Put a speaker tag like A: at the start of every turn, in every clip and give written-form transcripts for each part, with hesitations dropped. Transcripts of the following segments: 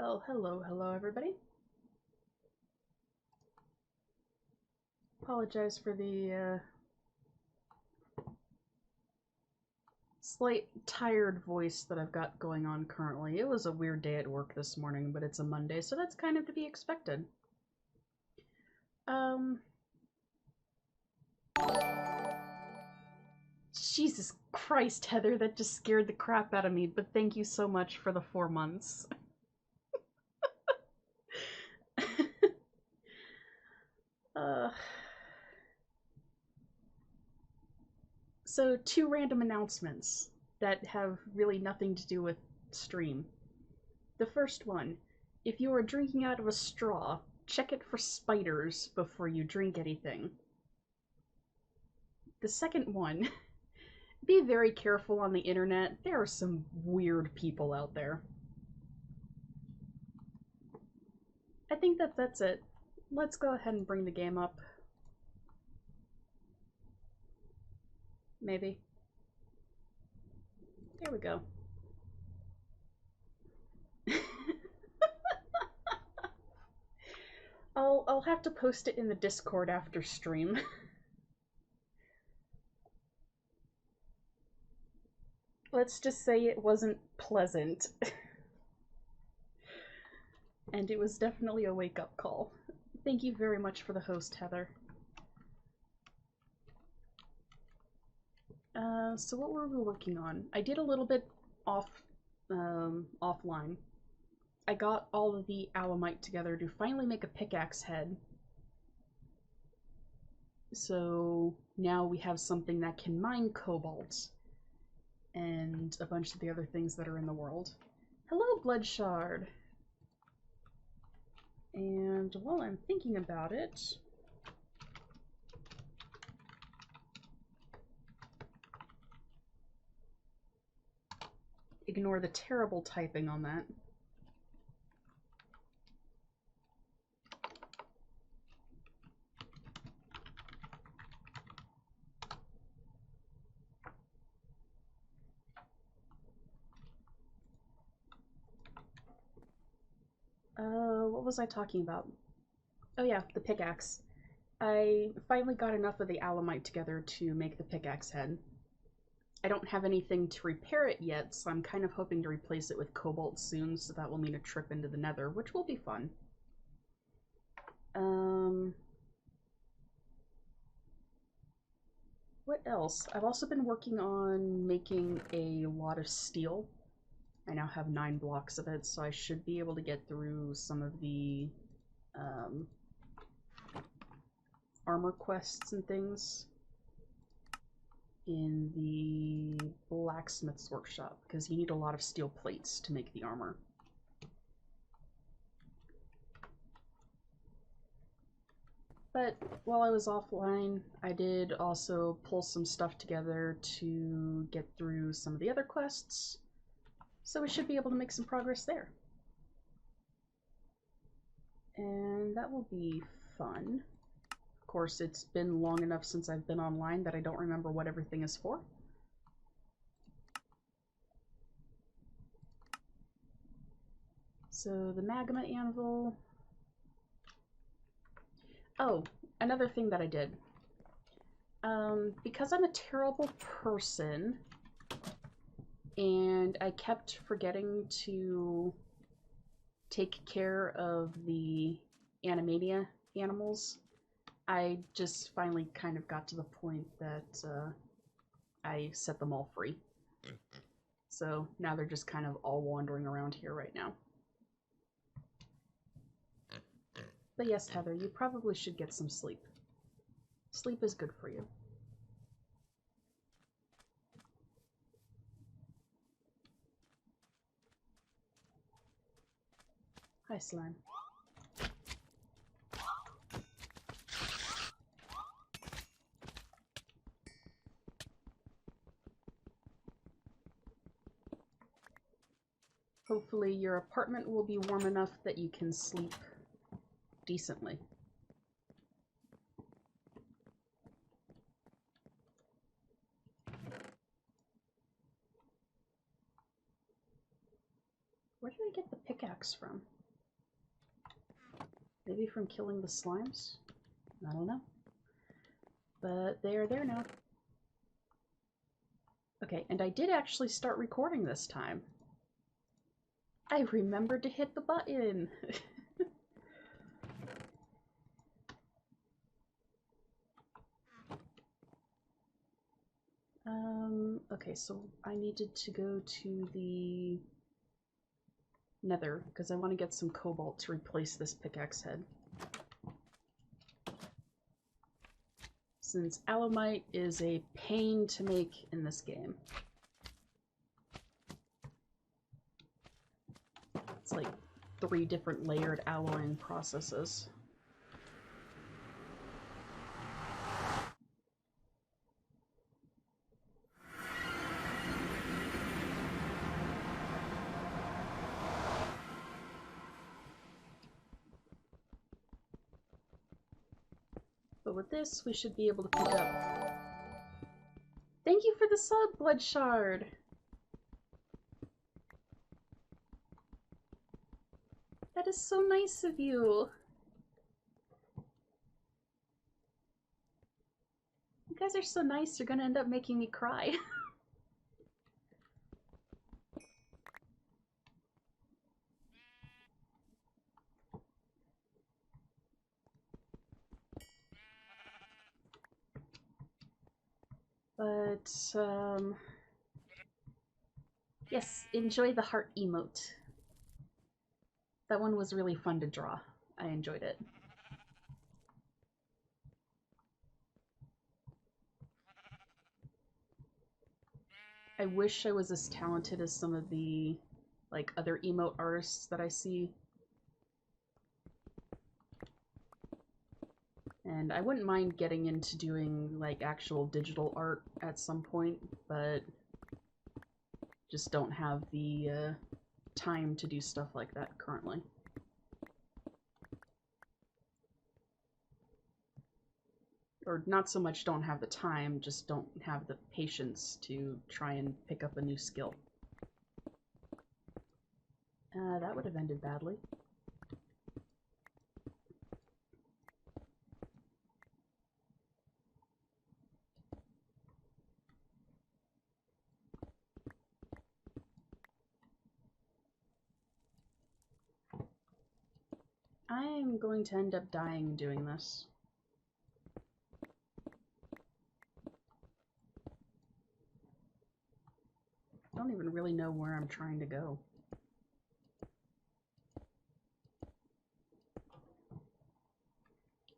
A: Well, hello everybody. Apologize for the slight tired voice that I've got going on currently. It was a weird day at work this morning, but it's a Monday, so that's kind of to be expected. Jesus Christ, Heather, that just scared the crap out of me, but thank you so much for the 4 months. So, 2 random announcements that have really nothing to do with stream. The first one, if you are drinking out of a straw, check it for spiders before you drink anything. The second one, be very careful on the internet. There are some weird people out there. I think that's it. Let's go ahead and bring the game up. Maybe. There we go. I'll have to post it in the Discord after stream. Let's just say it wasn't pleasant. And it was definitely a wake-up call. Thank you very much for the host, Heather. So what were we working on? I did a little bit offline. I got all of the alamite together to finally make a pickaxe head. So now we have something that can mine cobalt and a bunch of the other things that are in the world. Hello, Bloodshard! And while I'm thinking about it, ignore the terrible typing on that. What was I talking about? Oh yeah, the pickaxe. I finally got enough of the alamite together to make the pickaxe head. I don't have anything to repair it yet, so I'm kind of hoping to replace it with cobalt soon, so that will mean a trip into the Nether, which will be fun. What else? I've also been working on making a lot of steel. I now have 9 blocks of it, so I should be able to get through some of the armor quests and things in the blacksmith's workshop, because you need a lot of steel plates to make the armor. But while I was offline, I did also pull some stuff together to get through some of the other quests, so we should be able to make some progress there. And that will be fun. Of course, it's been long enough since I've been online that I don't remember what everything is for. So the magma anvil. Oh, another thing that I did. Because I'm a terrible person, and I kept forgetting to take care of the Animania animals, I just finally kind of got to the point that I set them all free. So now they're just kind of all wandering around here right now. But yes, Heather, you probably should get some sleep. Sleep is good for you. Hi, Slime. Hopefully your apartment will be warm enough that you can sleep decently. Where did I get the pickaxe from? Maybe from killing the slimes? I don't know. But they are there now. Okay, and I did actually start recording this time. I remembered to hit the button! Okay, so I needed to go to the Nether, because I want to get some cobalt to replace this pickaxe head. Since alumite is a pain to make in this game. It's like 3 different layered alloying processes. But with this, we should be able to pick up... Thank you for the sub, Blood Shard! That is so nice of you! You guys are so nice, you're gonna end up making me cry. But, yes, enjoy the heart emote. That one was really fun to draw. I enjoyed it. I wish I was as talented as some of the, like, other emote artists that I see. And I wouldn't mind getting into doing, like, actual digital art at some point, but just don't have the time to do stuff like that currently. Or not so much don't have the time, just don't have the patience to try and pick up a new skill. That would have ended badly. I'm going to end up dying doing this. I don't even really know where I'm trying to go.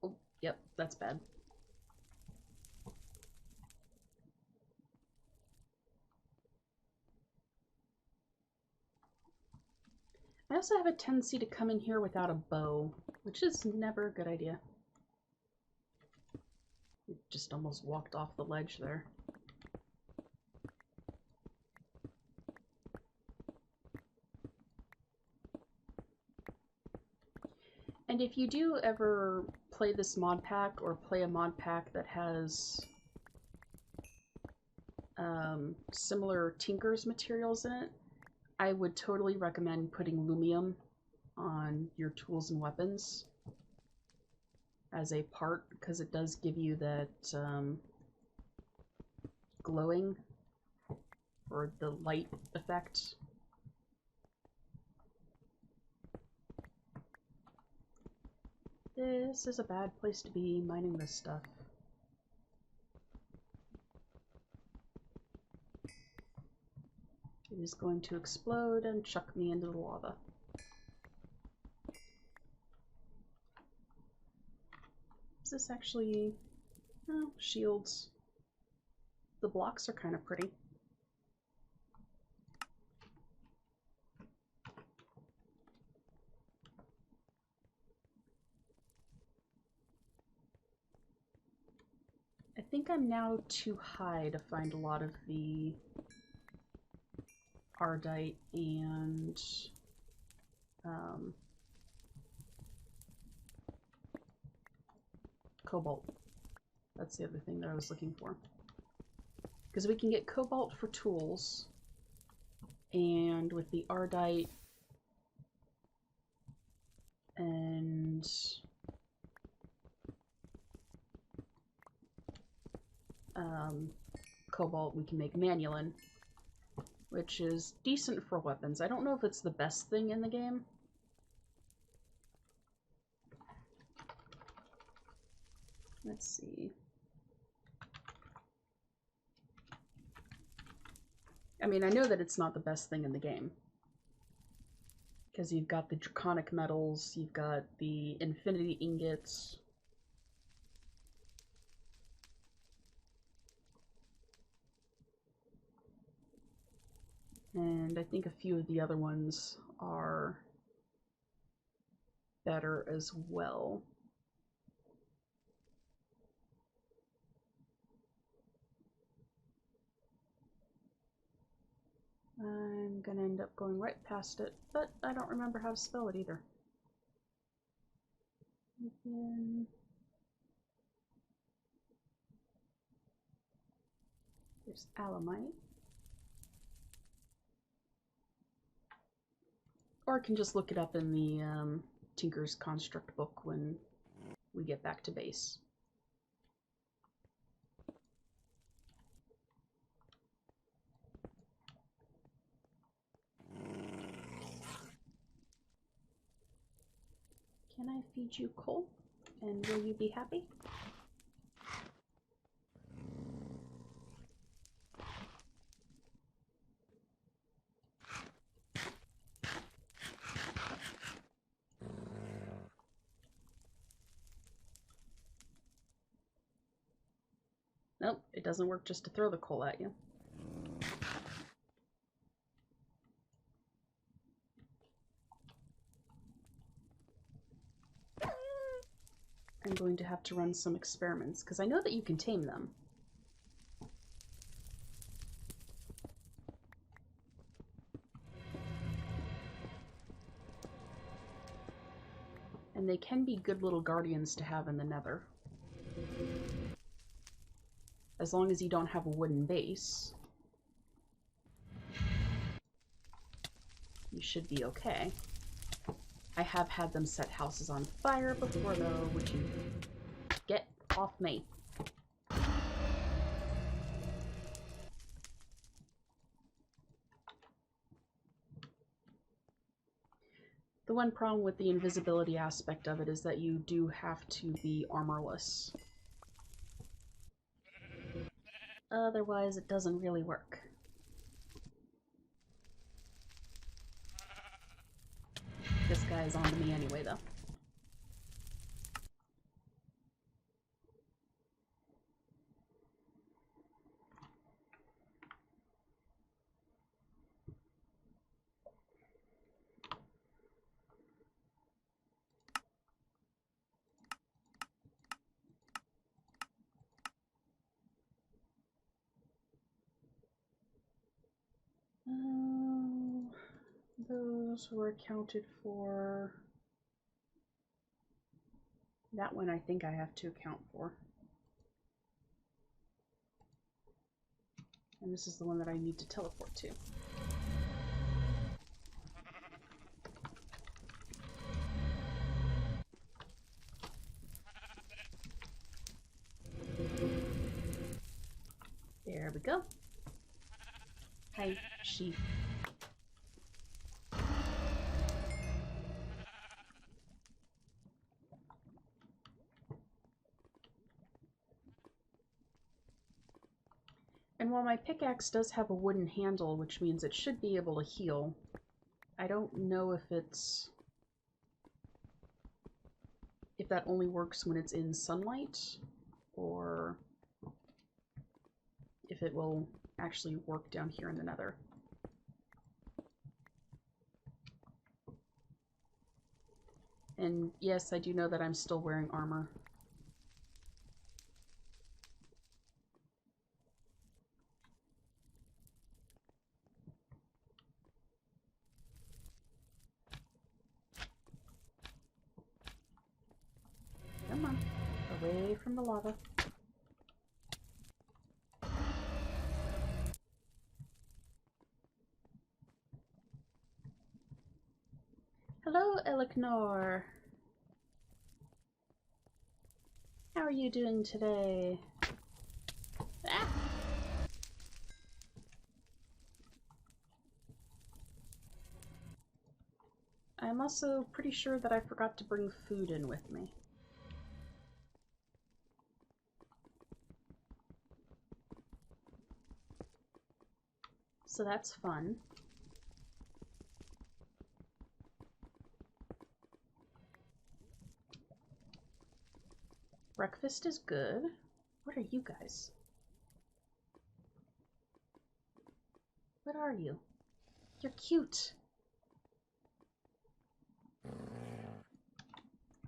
A: Oh, yep, that's bad. I also have a tendency to come in here without a bow, which is never a good idea. Just almost walked off the ledge there. And if you do ever play this mod pack, or play a mod pack that has similar Tinker's materials in it, I would totally recommend putting Lumium on your tools and weapons as a part, because it does give you that glowing, or the light effect. This is a bad place to be mining this stuff. It is going to explode and chuck me into the lava. Is this actually... oh, shields. The blocks are kind of pretty. I think I'm now too high to find a lot of the Ardite and Cobalt. That's the other thing that I was looking for. Because we can get Cobalt for tools, and with the Ardite and and cobalt, we can make manulin, which is decent for weapons. I don't know if it's the best thing in the game. Let's see. I mean, I know that it's not the best thing in the game. Because you've got the draconic metals, you've got the infinity ingots. And I think a few of the other ones are better as well. I'm gonna end up going right past it, but I don't remember how to spell it either. Again. There's alamite. Or I can just look it up in the Tinker's Construct book when we get back to base. Can I feed you coal? And will you be happy? Nope, it doesn't work just to throw the coal at you. I'm going to have to run some experiments, because I know that you can tame them. And they can be good little guardians to have in the Nether. As long as you don't have a wooden base, you should be okay. I have had them set houses on fire before, though. Would you get off me? The one problem with the invisibility aspect of it is that you do have to be armorless. Otherwise, it doesn't really work. This guy is on to me anyway, though. Those were accounted for. That one I think I have to account for. And this is the one that I need to teleport to. There we go. Hi, sheep. And while my pickaxe does have a wooden handle, which means it should be able to heal, I don't know if that only works when it's in sunlight, or if it will actually work down here in the Nether. And yes, I do know that I'm still wearing armor. Come on, away from the lava. Hello, Eliknor. How are you doing today? Ah! I'm also pretty sure that I forgot to bring food in with me. So that's fun. Breakfast is good. What are you guys? What are you? You're cute.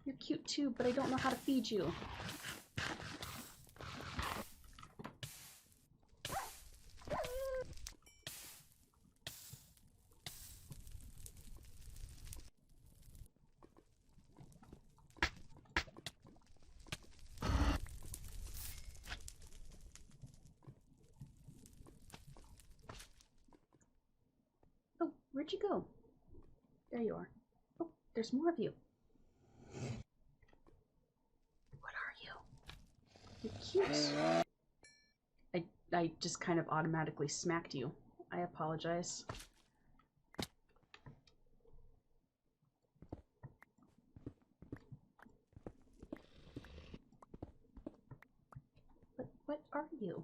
A: You're cute too, but I don't know how to feed you. Oh, where'd you go? There you are. Oh, there's more of you. What are you? You're cute. I just kind of automatically smacked you. I apologize. But what are you?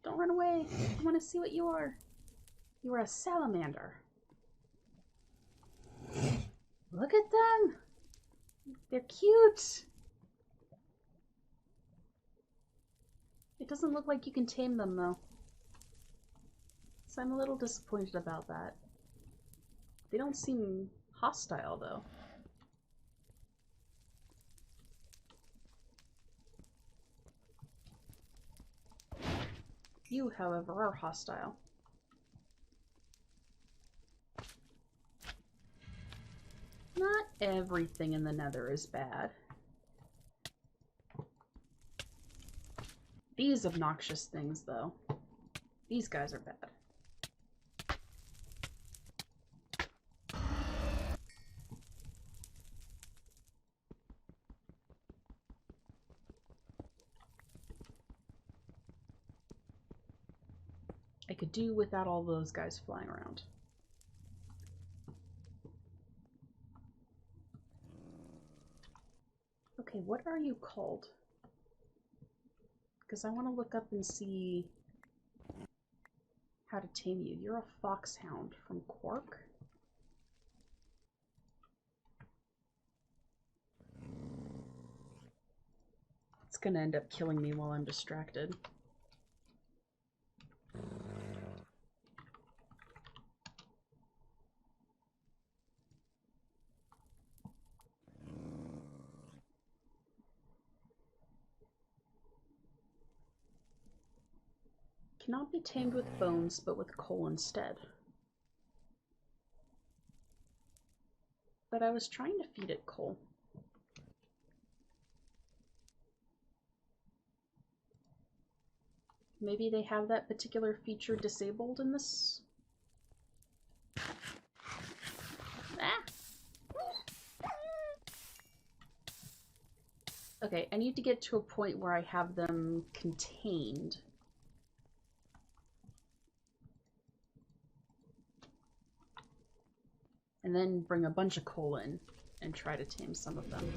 A: Don't run away. I want to see what you are. You are a salamander. Look at them. They're cute. It doesn't look like you can tame them, though. So I'm a little disappointed about that. They don't seem hostile, though. You, however, are hostile. Not everything in the Nether is bad. These obnoxious things, though. These guys are bad. I could do without all those guys flying around. Okay, what are you called? Because I want to look up and see how to tame you. You're a foxhound from Quark? It's gonna end up killing me while I'm distracted. Cannot be tamed with bones, but with coal instead. But I was trying to feed it coal. Maybe they have that particular feature disabled in this? Ah! Okay, I need to get to a point where I have them contained. And then bring a bunch of coal in and try to tame some of them.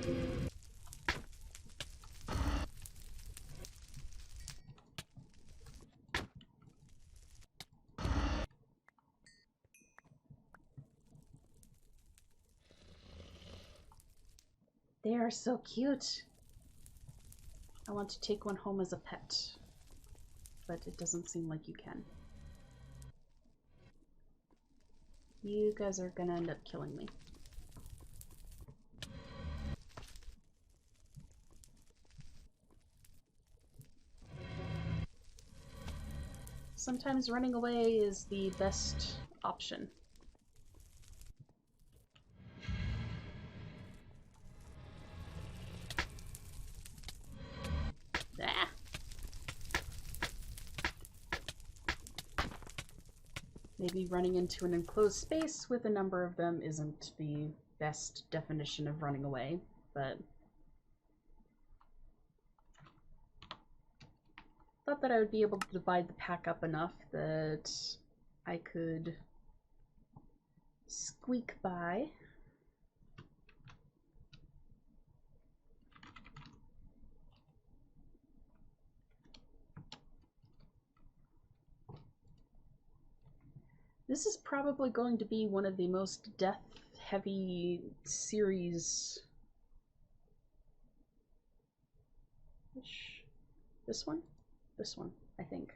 A: They are so cute. I want to take one home as a pet, but it doesn't seem like you can. You guys are gonna end up killing me. Sometimes running away is the best option. Ah! Maybe running into an enclosed space with a number of them isn't the best definition of running away, but thought that I would be able to divide the pack up enough that I could squeak by. This is probably going to be one of the most death-heavy series. This one? This one, I think.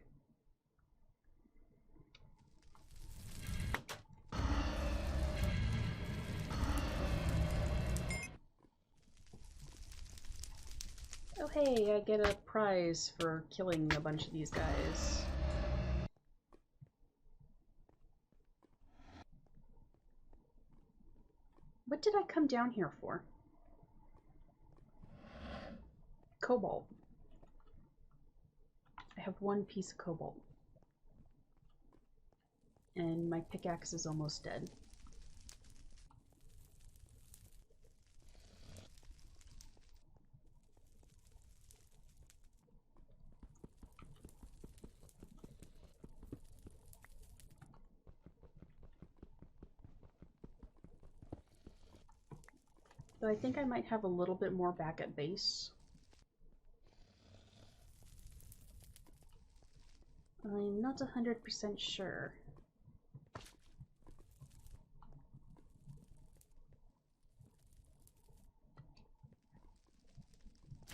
A: Oh hey, I get a prize for killing a bunch of these guys. What did I come down here for? Cobalt. I have one piece of cobalt. And my pickaxe is almost dead. So I think I might have a little bit more back at base. I'm not 100% sure.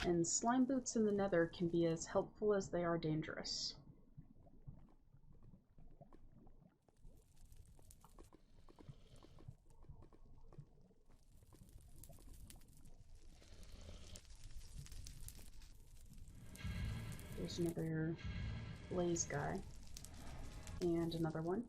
A: And slime boots in the Nether can be as helpful as they are dangerous. There's another blaze guy. And another one.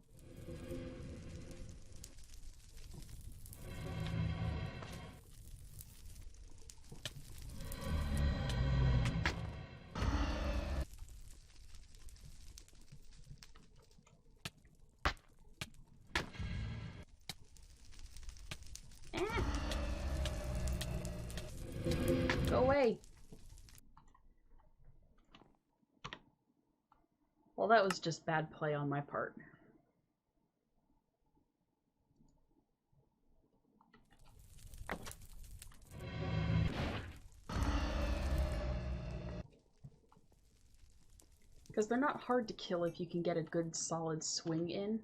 A: Ah! Go away! Well, that was just bad play on my part. Because they're not hard to kill if you can get a good solid swing in.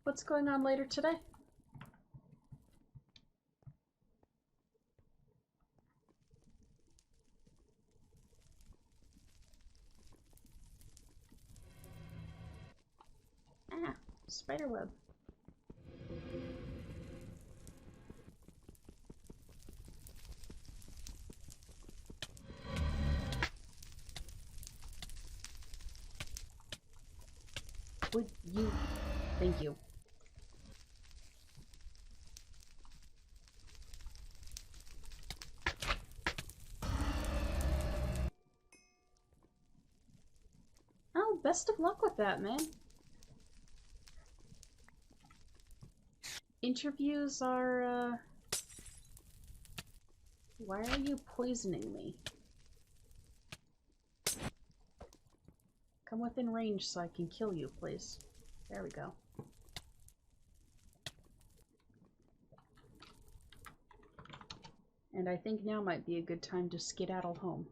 A: What's going on later today? Ah, spiderweb. Would you... Thank you. Oh, best of luck with that, man. Interviews are, Why are you poisoning me? Come within range so I can kill you, please. There we go. And I think now might be a good time to skedaddle home.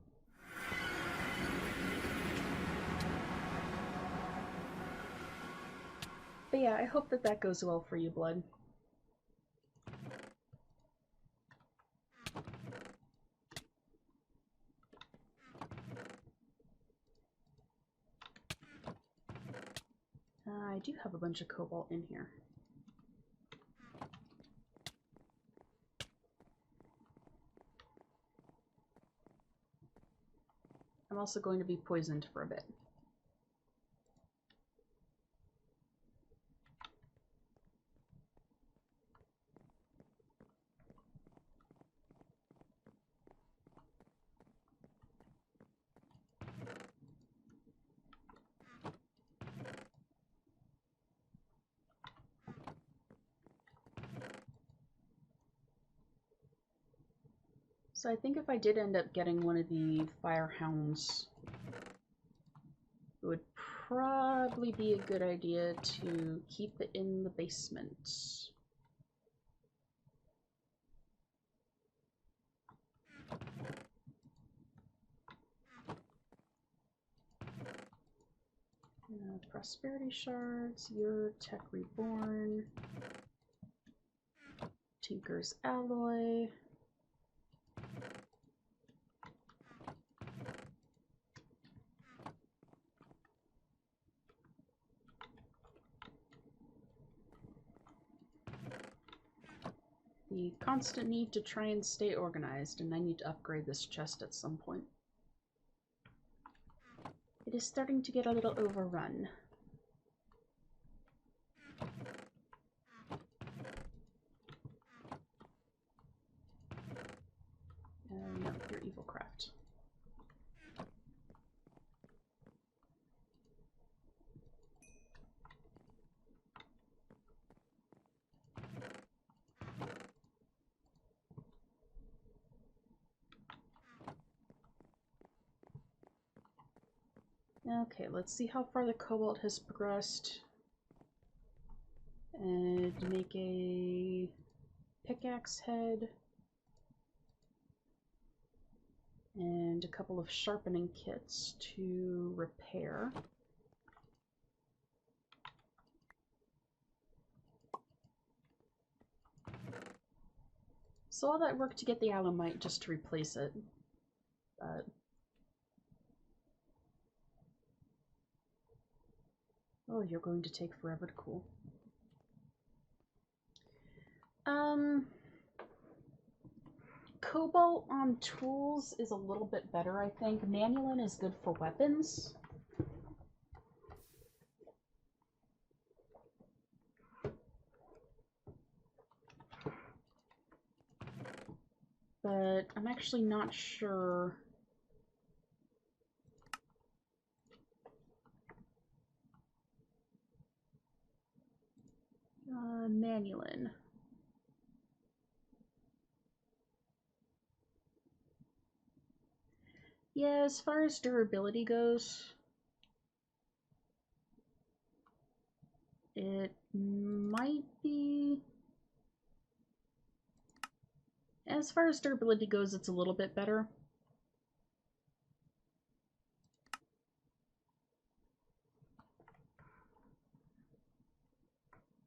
A: But yeah, I hope that that goes well for you, Blood. I do have a bunch of cobalt in here. I'm also going to be poisoned for a bit. So I think if I did end up getting one of the firehounds, it would probably be a good idea to keep it in the basement. Prosperity shards, your tech reborn, Tinker's alloy. The constant need to try and stay organized, and I need to upgrade this chest at some point. It is starting to get a little overrun. No, you're evil craft. Okay, let's see how far the cobalt has progressed. And make a pickaxe head. And a couple of sharpening kits to repair. So all that work to get the alumite just to replace it. But oh, you're going to take forever to cool. Cobalt on tools is a little bit better, I think. Manulin is good for weapons. But I'm actually not sure. Manulin. Yeah, as far as durability goes, it might be... As far as durability goes, it's a little bit better.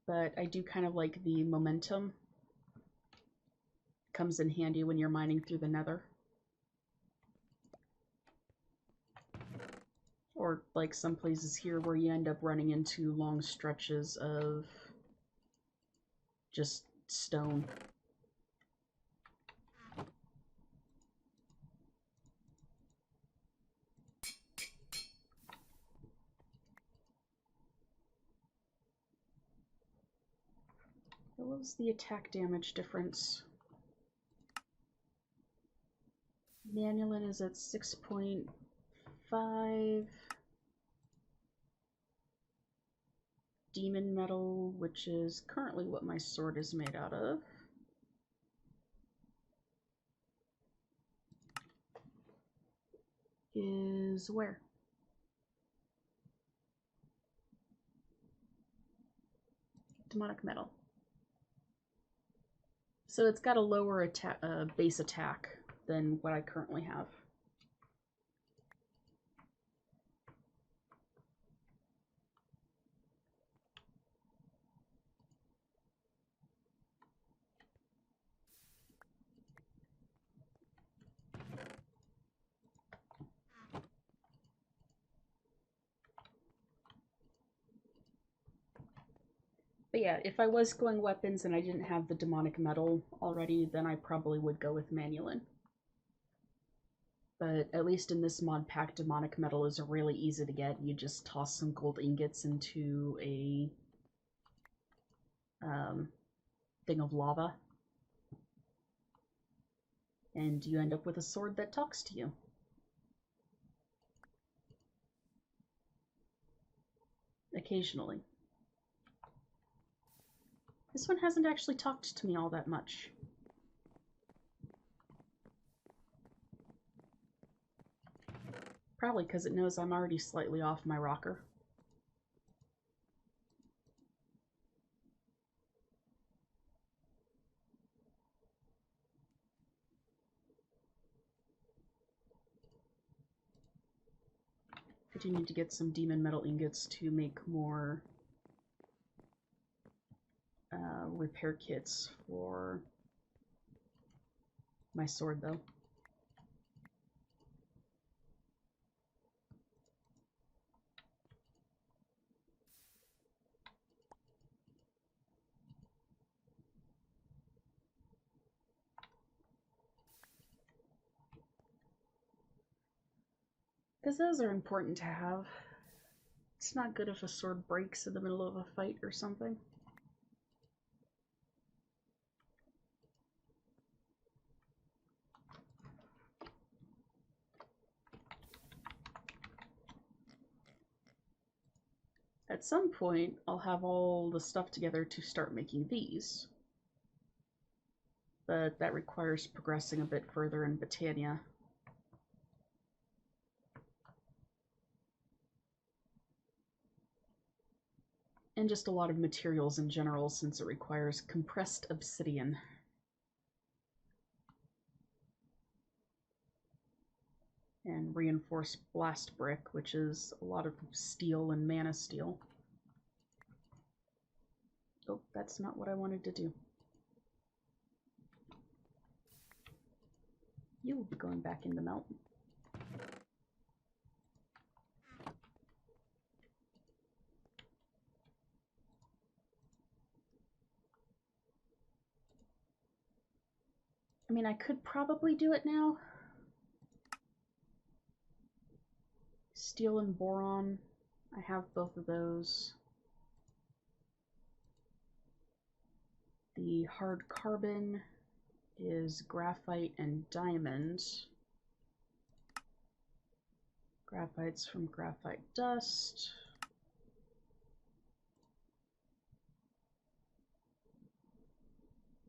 A: But I do kind of like the momentum. Comes in handy when you're mining through the Nether. Or like some places here where you end up running into long stretches of just stone. What was the attack damage difference? Manulin is at 6.5. Demon metal, which is currently what my sword is made out of. Is where? Demonic metal. So it's got a lower base attack than what I currently have. But yeah, if I was going weapons and I didn't have the demonic metal already, then I probably would go with Manulin. But at least in this mod pack, demonic metal is really easy to get. You just toss some gold ingots into a thing of lava, and you end up with a sword that talks to you. Occasionally. This one hasn't actually talked to me all that much. Probably because it knows I'm already slightly off my rocker. I do need to get some demon metal ingots to make more repair kits for my sword, though. Because those are important to have. It's not good if a sword breaks in the middle of a fight or something. At some point, I'll have all the stuff together to start making these. But that requires progressing a bit further in Botania. And just a lot of materials in general, since it requires compressed obsidian. And reinforced blast brick, which is a lot of steel and mana steel. Oh, that's not what I wanted to do. You will be going back in the melt. I mean, I could probably do it now. Steel and boron, I have both of those. The hard carbon is graphite and diamond. Graphite's from graphite dust.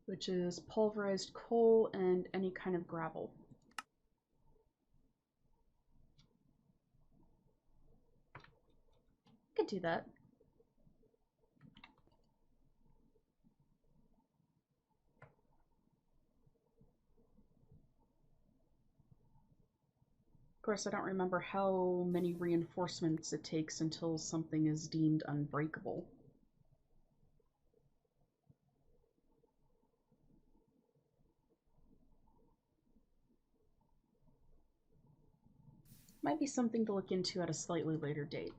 A: Which is pulverized coal and any kind of gravel. I could do that. Of course, I don't remember how many reinforcements it takes until something is deemed unbreakable. Might be something to look into at a slightly later date.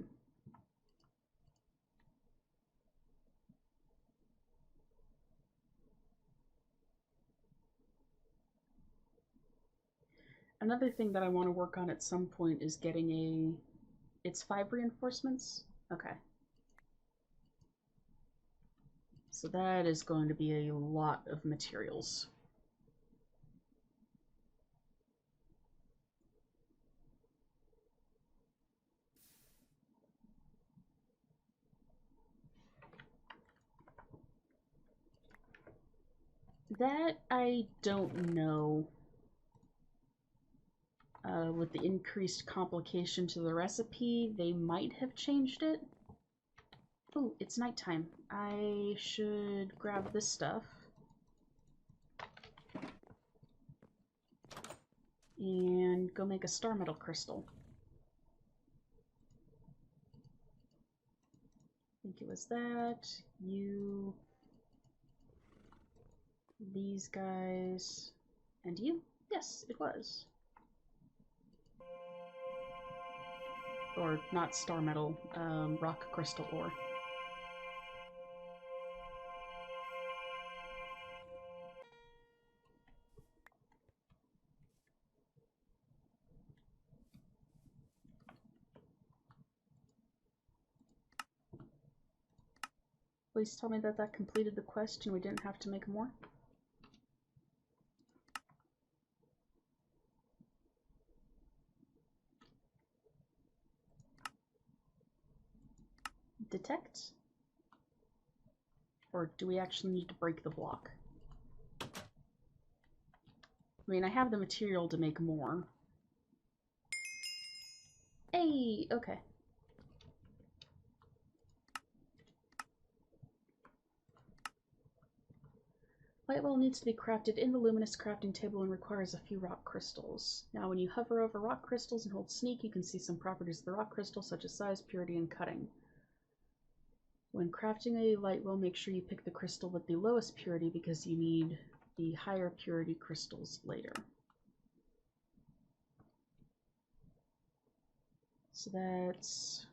A: Another thing that I want to work on at some point is getting a... It's 5 reinforcements? Okay. So that is going to be a lot of materials. That I don't know. With the increased complication to the recipe, they might have changed it. Oh, it's nighttime. I should grab this stuff. And go make a star metal crystal. I think it was that. You. These guys. And you? Yes, it was. Or not star metal, rock crystal ore. Please tell me that that completed the quest and we didn't have to make more. Detect? Or do we actually need to break the block? I mean, I have the material to make more. Yay! Okay. Light well needs to be crafted in the luminous crafting table and requires a few rock crystals. Now when you hover over rock crystals and hold sneak, you can see some properties of the rock crystal, such as size, purity, and cutting. When crafting a light well, make sure you pick the crystal with the lowest purity because you need the higher purity crystals later. So that's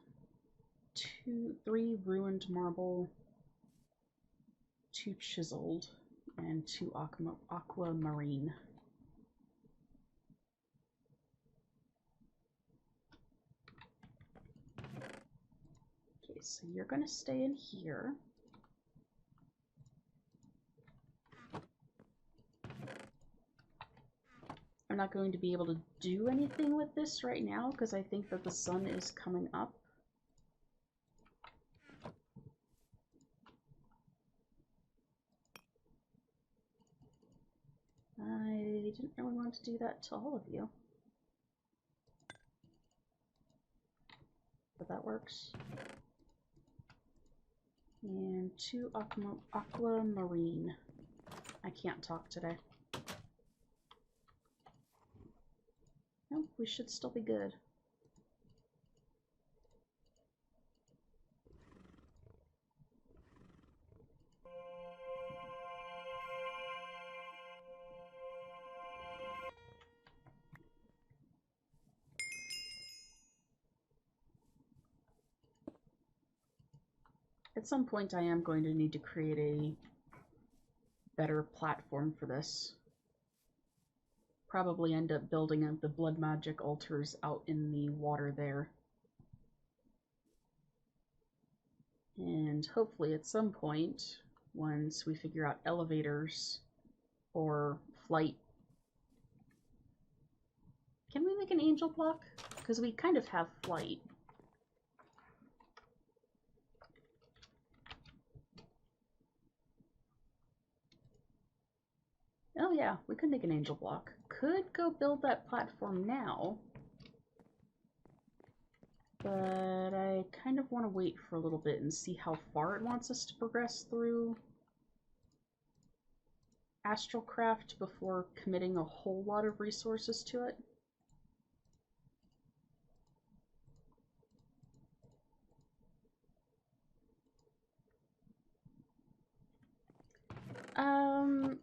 A: 3 ruined marble, 2 chiseled, and 2 aquamarine. Okay, so you're gonna stay in here. I'm not going to be able to do anything with this right now because I think that the sun is coming up. I didn't really want to do that to all of you. But that works. And 2 aquamarine. I can't talk today. Nope, we should still be good. At some point I am going to need to create a better platform for this. Probably end up building up the blood magic altars out in the water there. And hopefully at some point, once we figure out elevators or flight. Can we make an angel block? Because we kind of have flight. Oh yeah, we could make an angel block. Could go build that platform now. But I kind of want to wait for a little bit and see how far it wants us to progress through Astralcraft before committing a whole lot of resources to it.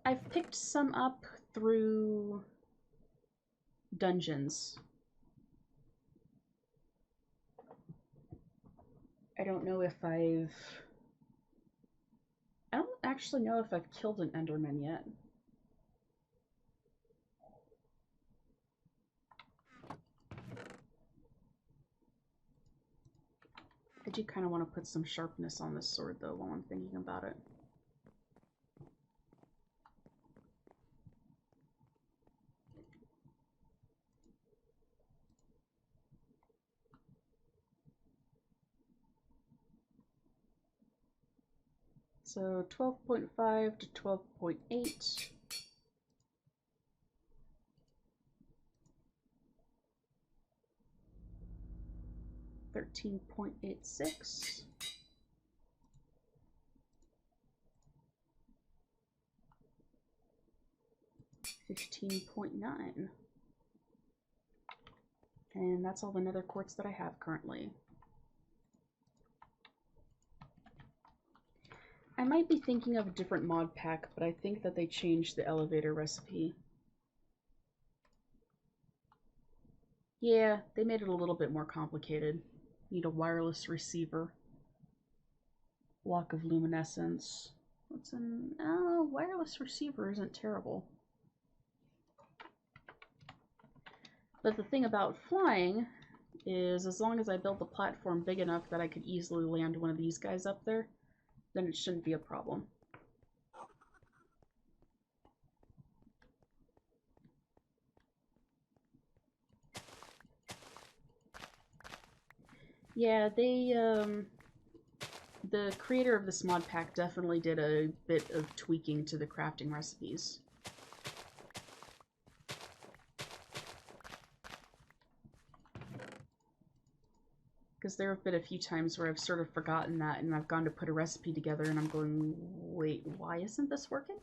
A: I've picked some up through dungeons. I don't know if I don't actually know if I've killed an Enderman yet. I do kind of want to put some sharpness on this sword, though, while I'm thinking about it. So 12.5 to 12.8. $13.86. $15.9. And that's all the nether quartz that I have currently. I might be thinking of a different mod pack, but I think that they changed the elevator recipe. Yeah, they made it a little bit more complicated. Need a wireless receiver. Block of luminescence. What's in... Oh, wireless receiver isn't terrible. But the thing about flying is as long as I build the platform big enough that I could easily land one of these guys up there, then it shouldn't be a problem. Yeah, they, the creator of this mod pack definitely did a bit of tweaking to the crafting recipes. Because there have been a few times where I've sort of forgotten that and I've gone to put a recipe together and I'm going, wait, why isn't this working?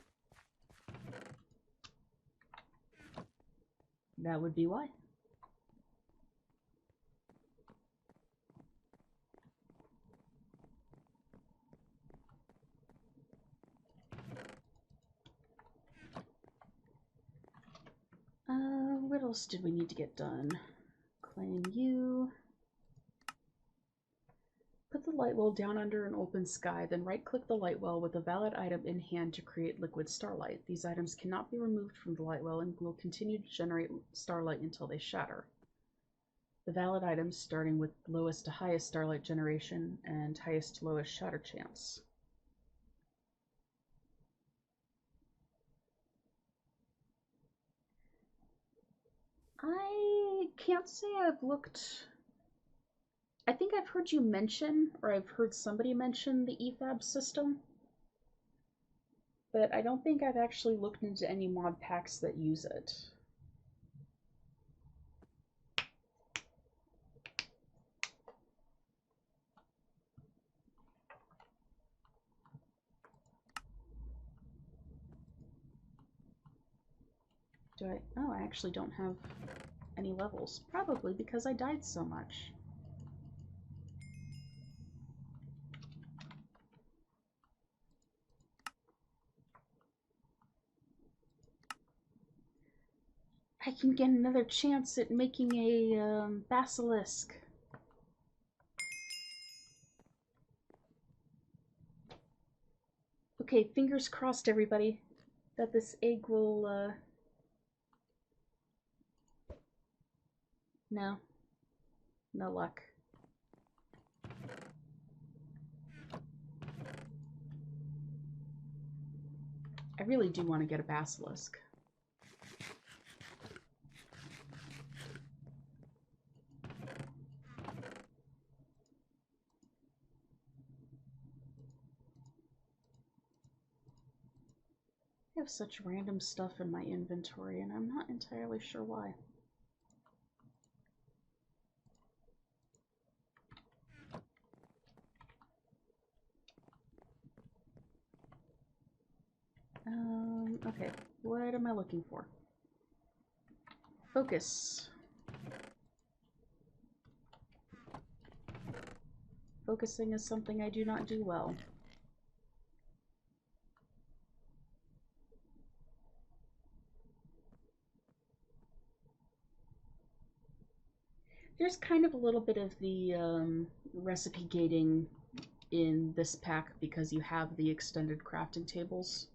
A: That would be why. What else did we need to get done? Claim you. Put the light well down under an open sky, then right-click the light well with a valid item in hand to create liquid starlight. These items cannot be removed from the light well and will continue to generate starlight until they shatter. The valid items starting with lowest to highest starlight generation and highest to lowest shatter chance. I can't say I've looked... I think I've heard you mention, or I've heard somebody mention the EFAB system, but I don't think I've actually looked into any mod packs that use it. Do I? Oh, I actually don't have any levels. Probably because I died so much. I can get another chance at making a basilisk. Okay, fingers crossed, everybody, that this egg will, No. No luck. I really do want to get a basilisk. I have such random stuff in my inventory, and I'm not entirely sure why. Okay, what am I looking for? Focus. Focusing is something I do not do well. There's kind of a little bit of the recipe gating in this pack because you have the extended crafting tables.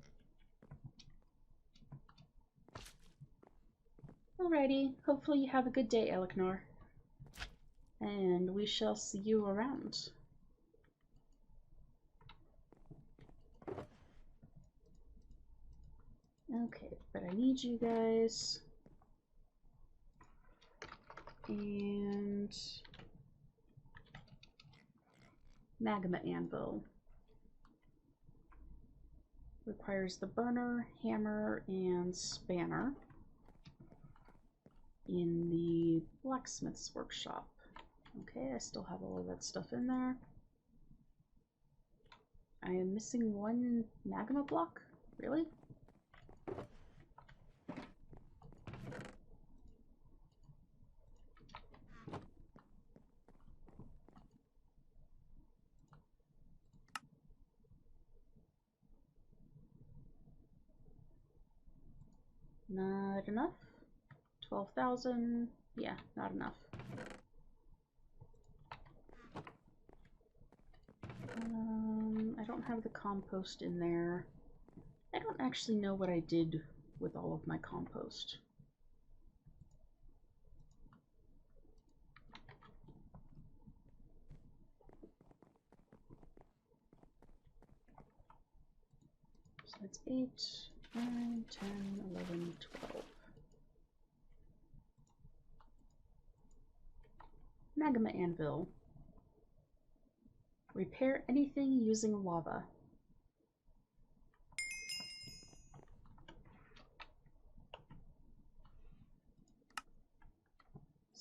A: Alrighty, hopefully you have a good day, Eliknor. And we shall see you around. Okay, but I need you guys. And magma anvil. Requires the burner, hammer, and spanner in the blacksmith's workshop. Okay, I still have all of that stuff in there. I am missing one magma block? Really? Not enough? 12,000? Yeah, not enough. I don't have the compost in there. I don't actually know what I did with all of my compost. So that's 8, 9, 10, 11, 12. Magma anvil. Repair anything using lava.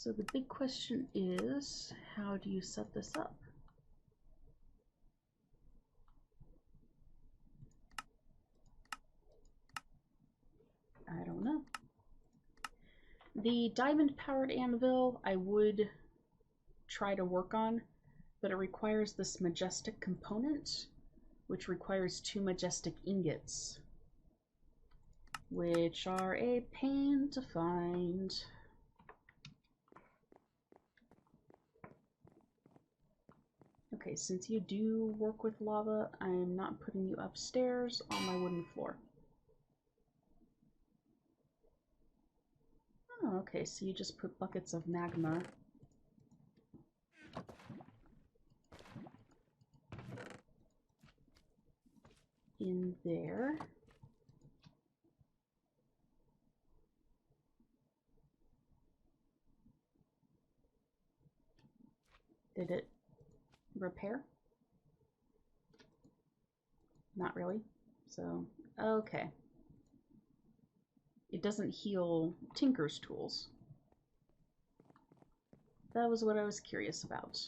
A: So the big question is, how do you set this up? I don't know. The diamond-powered anvil I would try to work on, but it requires this majestic component, which requires 2 majestic ingots, which are a pain to find. Okay, since you do work with lava, I'm not putting you upstairs on my wooden floor. Oh, okay, so you just put buckets of magma in there. Did it repair? Not really. So, okay. It doesn't heal Tinker's tools. That was what I was curious about.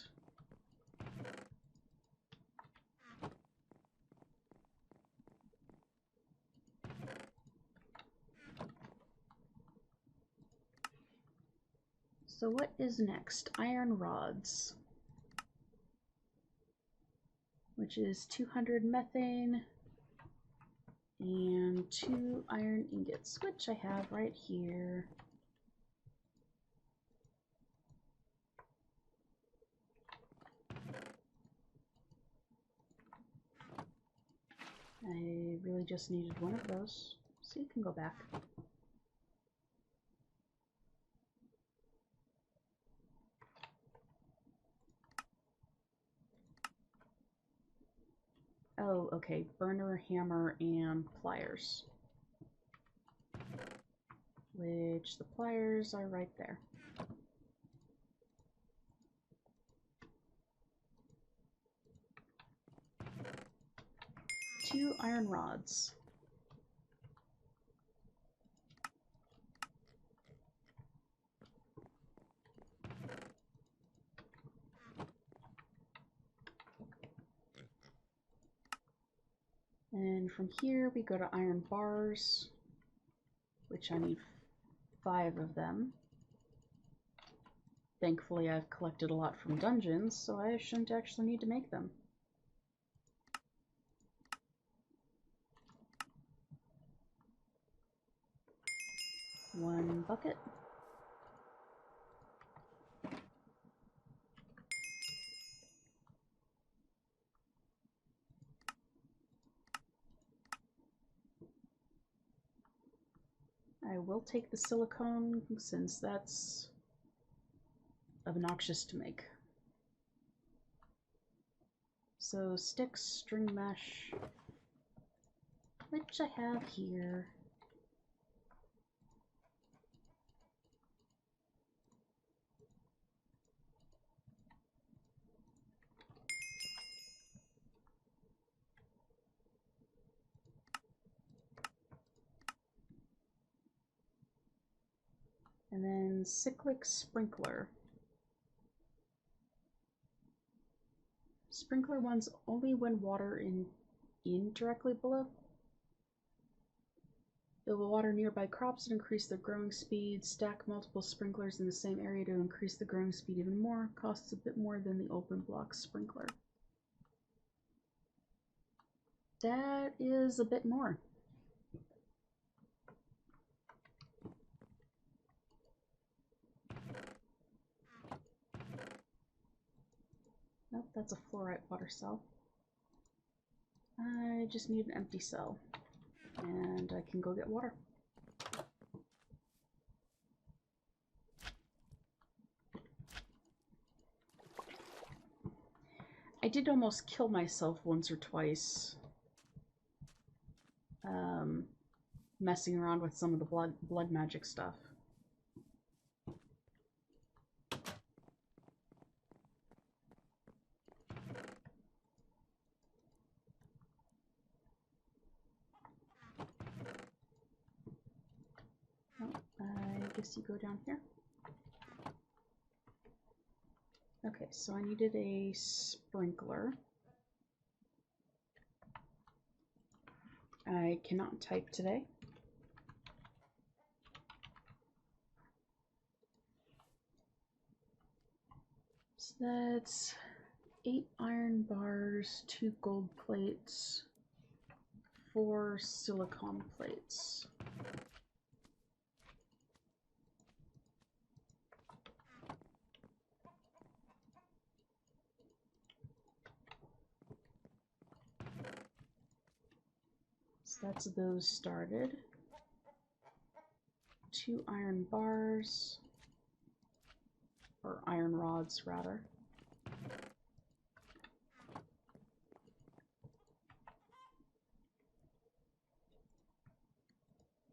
A: So what is next? Iron rods, which is 200 methane and 2 iron ingots, which I have right here. I really just needed one of those, so you can go back. Oh, okay, burner, hammer, and pliers. Which the pliers are right there. Two iron rods. And from here we go to iron bars, which I need 5 of them. Thankfully I've collected a lot from dungeons, so I shouldn't actually need to make them. One bucket. I will take the silicone since that's obnoxious to make. So sticks, string mesh, which I have here. And then cyclic sprinkler. Sprinkler ones only when water in directly below. Fill the water nearby crops and increase their growing speed. Stack multiple sprinklers in the same area to increase the growing speed even more. Costs a bit more than the open block sprinkler. That is a bit more. Nope, that's a fluorite water cell. I just need an empty cell, and I can go get water. I did almost kill myself once or twice messing around with some of the blood magic stuff. I guess you go down here. Okay, so I needed a sprinkler. I cannot type today. So that's 8 iron bars, 2 gold plates, 4 silicon plates. So that's those started. 2 iron bars, or iron rods rather.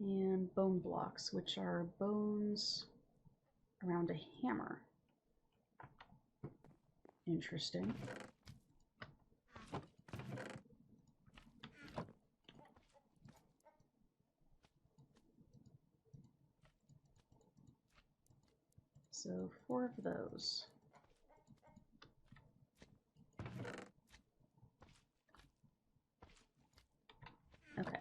A: And bone blocks, which are bones around a hammer. Interesting. So 4 of those. Okay.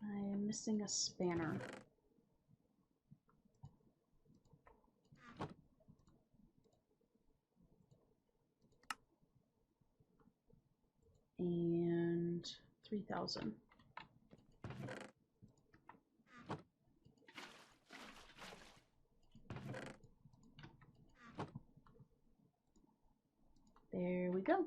A: I am missing a spanner. And 3,000. There we go.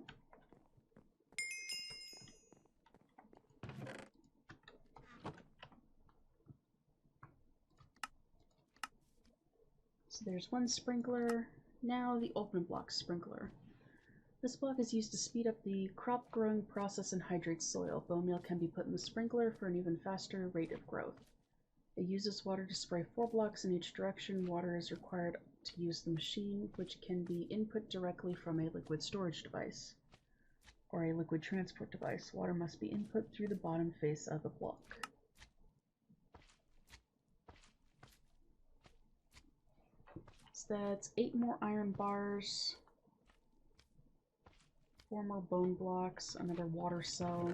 A: So there's one sprinkler. Now the ultimate block sprinkler. This block is used to speed up the crop growing process and hydrate soil. Bone meal can be put in the sprinkler for an even faster rate of growth. It uses water to spray 4 blocks in each direction. Water is required to use the machine, which can be input directly from a liquid storage device or a liquid transport device. Water must be input through the bottom face of the block. So that's 8 more iron bars, 4 more bone blocks, another water cell.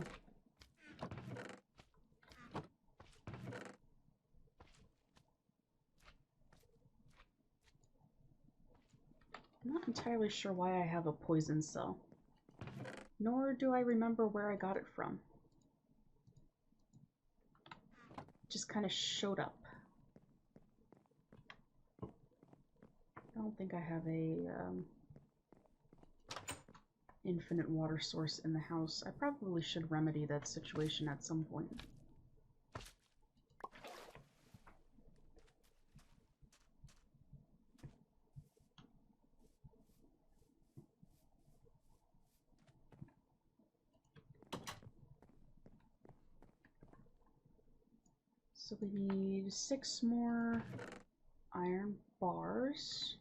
A: I'm not entirely sure why I have a poison cell, nor do I remember where I got it from. It just kind of showed up. I don't think I have a infinite water source in the house. I probably should remedy that situation at some point. So we need 6 more iron bars.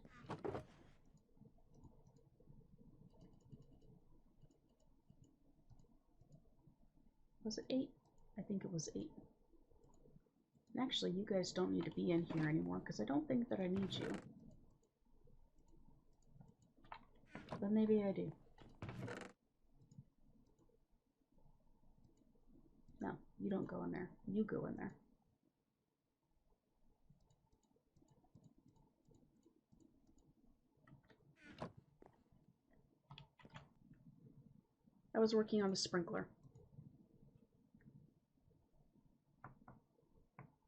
A: Was it 8? I think it was 8. And actually, you guys don't need to be in here anymore because I don't think that I need you. But maybe I do. No, you don't go in there. You go in there. I was working on the sprinkler.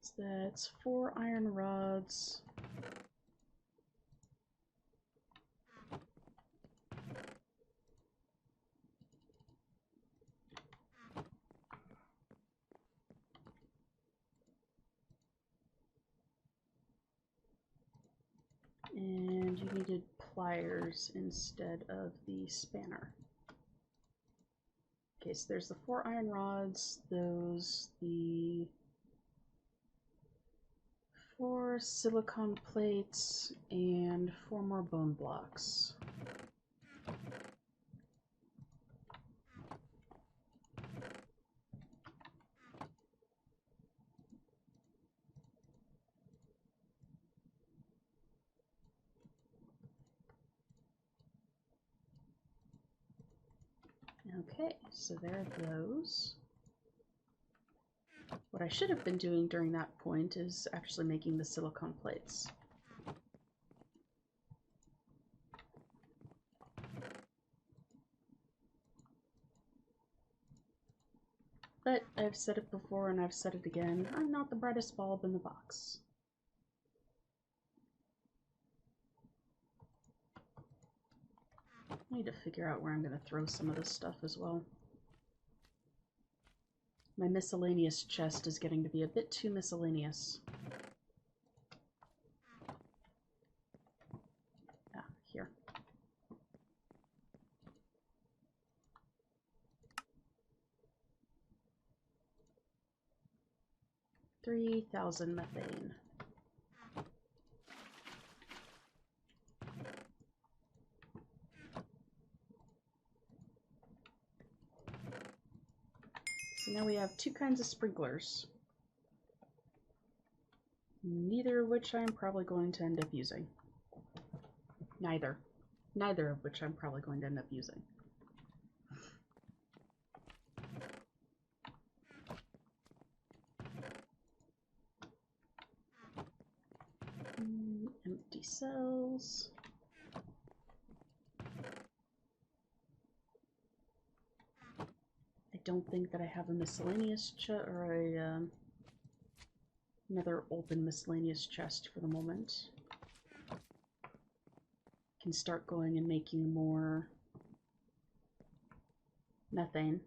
A: So that's 4 iron rods. And you needed pliers instead of the spanner. Okay, so there's the 4 iron rods, those, the 4 silicon plates, and 4 more bone blocks. Okay, so there are those. What I should have been doing during that point is actually making the silicone plates. But I've said it before and I've said it again, I'm not the brightest bulb in the box. I need to figure out where I'm going to throw some of this stuff as well. My miscellaneous chest is getting to be a bit too miscellaneous. Ah, here. $3,000 methane. So now we have two kinds of sprinklers. Neither of which I'm probably going to end up using. Neither. Neither of which I'm probably going to end up using. Empty cells. I don't think that I have a miscellaneous chest or a another open miscellaneous chest for the moment. Can start going and making more methane.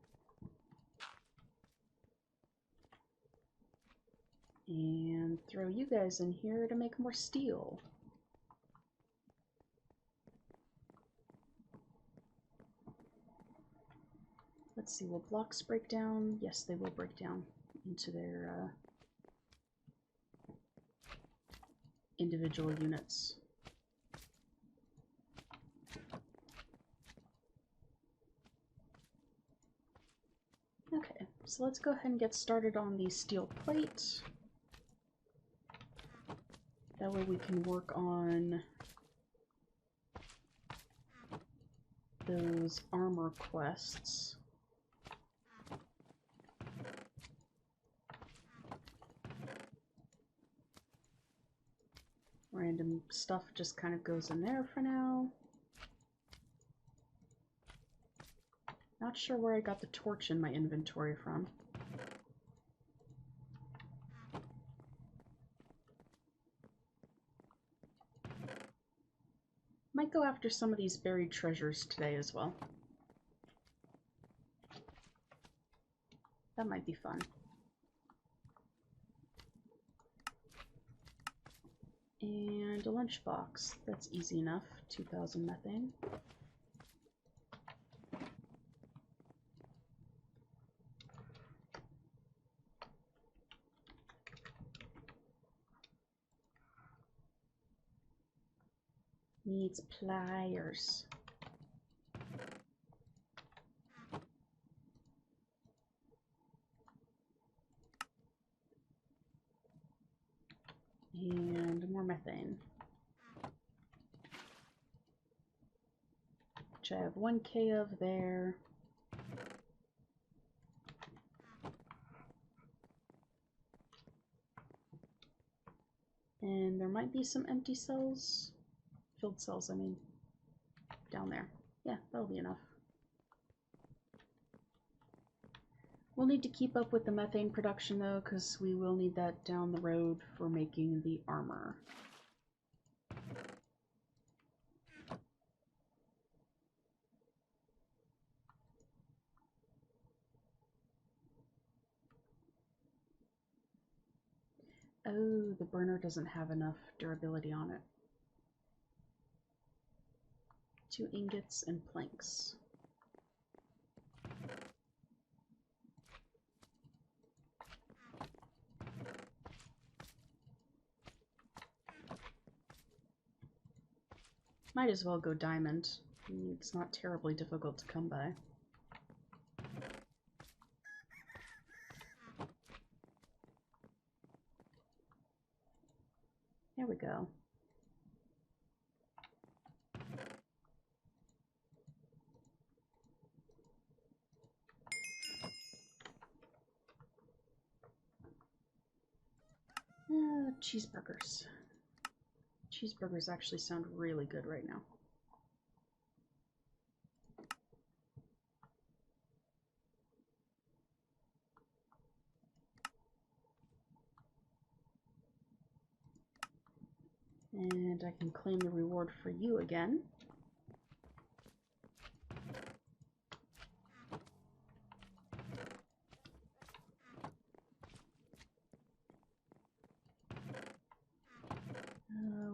A: And throw you guys in here to make more steel. Let's see, will blocks break down? Yes, they will break down into their individual units. Okay, so let's go ahead and get started on the steel plate. That way we can work on those armor quests. Random stuff just kind of goes in there for now. Not sure where I got the torch in my inventory from. Might go after some of these buried treasures today as well. That might be fun. And a lunchbox. That's easy enough. 2,000 methane. Needs pliers. And more methane. Which I have 1K of there. And there might be some empty cells. Filled cells, I mean. Down there. Yeah, that'll be enough. We'll need to keep up with the methane production though, because we will need that down the road for making the armor. Oh, the burner doesn't have enough durability on it. 2 ingots and planks. Might as well go diamond. It's not terribly difficult to come by. There we go. Cheeseburgers. Cheeseburgers actually sound really good right now. And I can claim the reward for you again.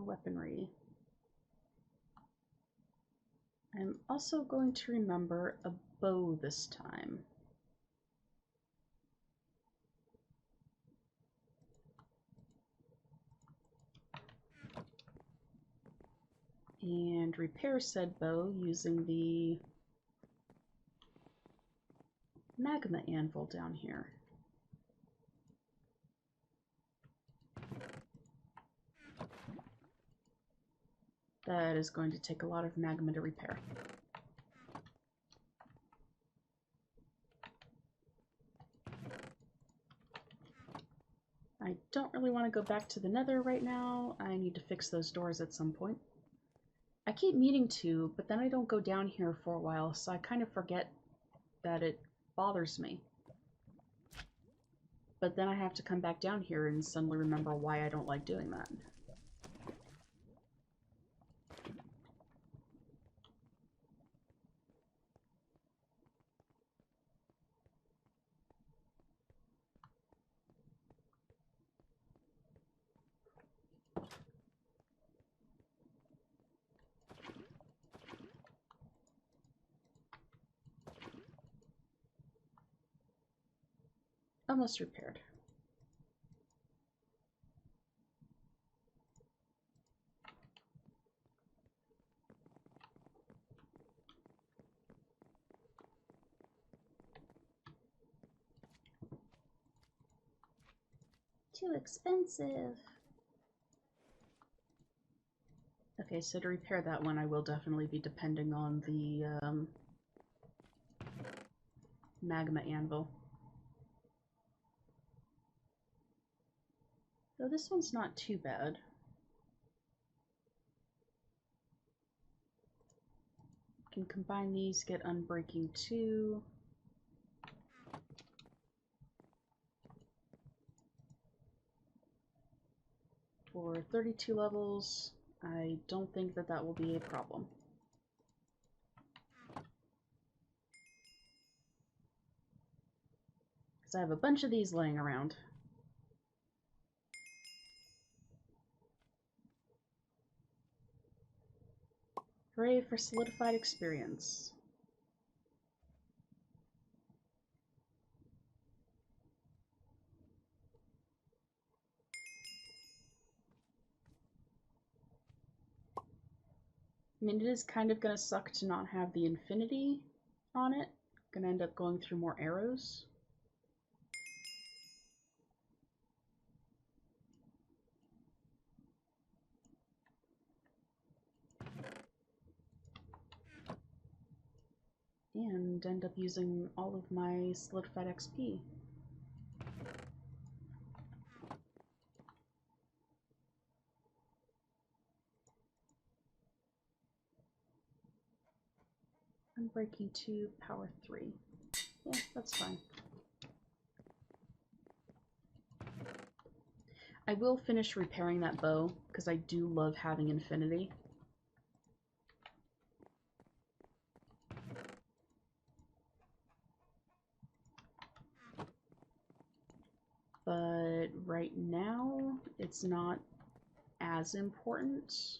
A: Weaponry. I'm also going to remember a bow this time. And repair said bow using the magma anvil down here. That is going to take a lot of magma to repair. I don't really want to go back to the Nether right now. I need to fix those doors at some point. I keep meaning to, but then I don't go down here for a while, so I kind of forget that it bothers me. But then I have to come back down here and suddenly remember why I don't like doing that. Almost repaired. Too expensive. Okay, so to repair that one, I will definitely be depending on the magma anvil. Though this one's not too bad. Can combine these, get unbreaking 2. For 32 levels, I don't think that that will be a problem. Because I have a bunch of these laying around. Hooray for solidified experience. I mean, it is kind of going to suck to not have the infinity on it. Gonna end up going through more arrows. And end up using all of my solidified XP. Unbreaking 2, power 3. Yeah, that's fine. I will finish repairing that bow, because I do love having infinity. But right now, it's not as important.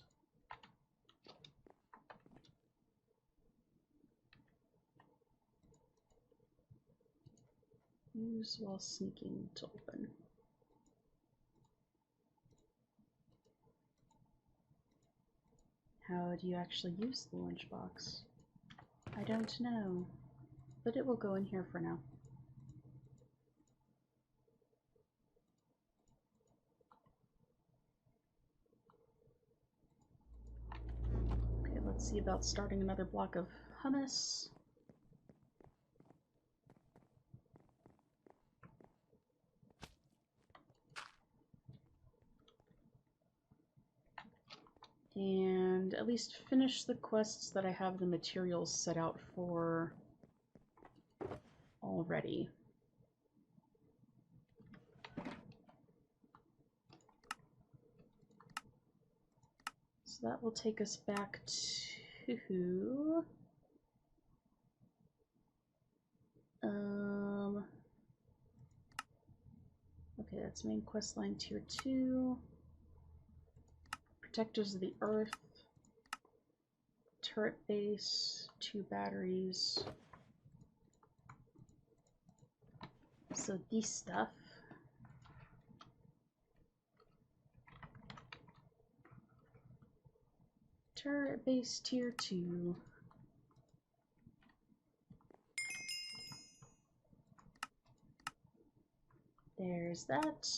A: Use while sneaking to open. How do you actually use the lunchbox? I don't know, but it will go in here for now. Okay, let's see about starting another block of hummus. and at least finish the quests that I have the materials set out for already. So that will take us back to okay, that's main quest line tier 2. Protectors of the Earth. Turret base, 2 batteries. So this stuff. Turret base tier 2. There's that.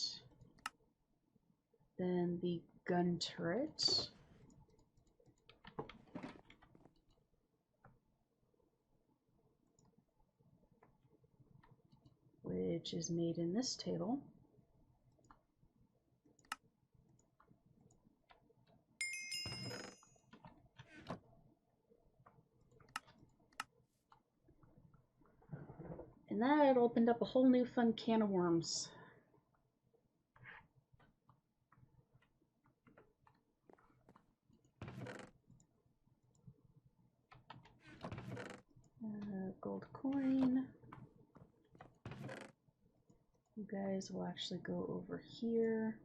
A: Then the gun turret. Which is made in this table. And that opened up a whole new fun can of worms. Gold coin. You guys will actually go over here.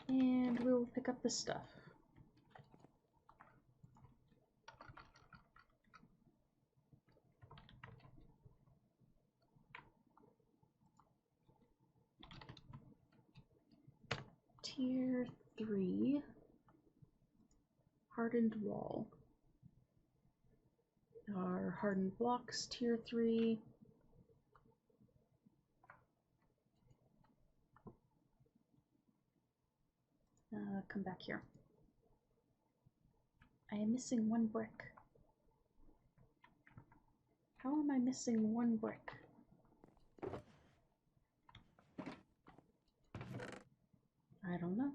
A: And we'll pick up this stuff. Tier 3. Hardened wall. Our hardened blocks, tier 3. Come back here. I am missing 1 brick. How am I missing 1 brick? I don't know.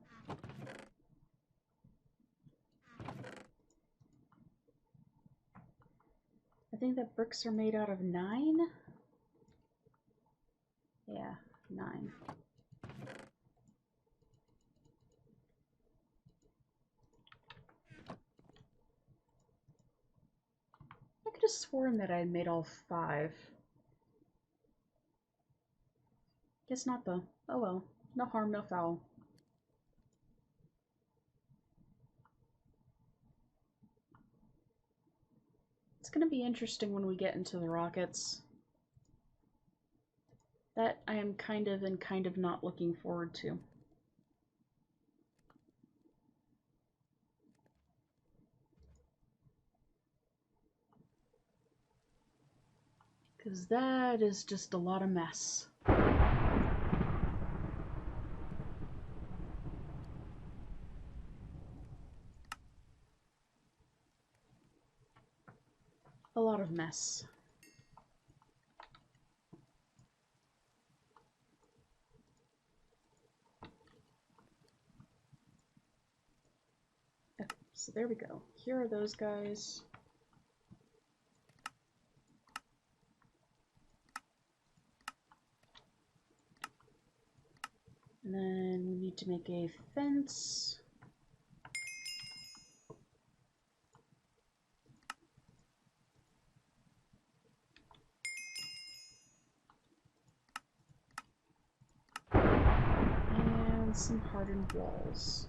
A: I think that bricks are made out of 9? Yeah, 9. I could have sworn that I had made all 5. Guess not though. Oh well. No harm, no foul. It's gonna be interesting when we get into the rockets. That I am kind of and kind of not looking forward to. Because that is just a lot of mess. A lot of mess. Okay, so there we go. Here are those guys. And then we need to make a fence. And some hardened walls.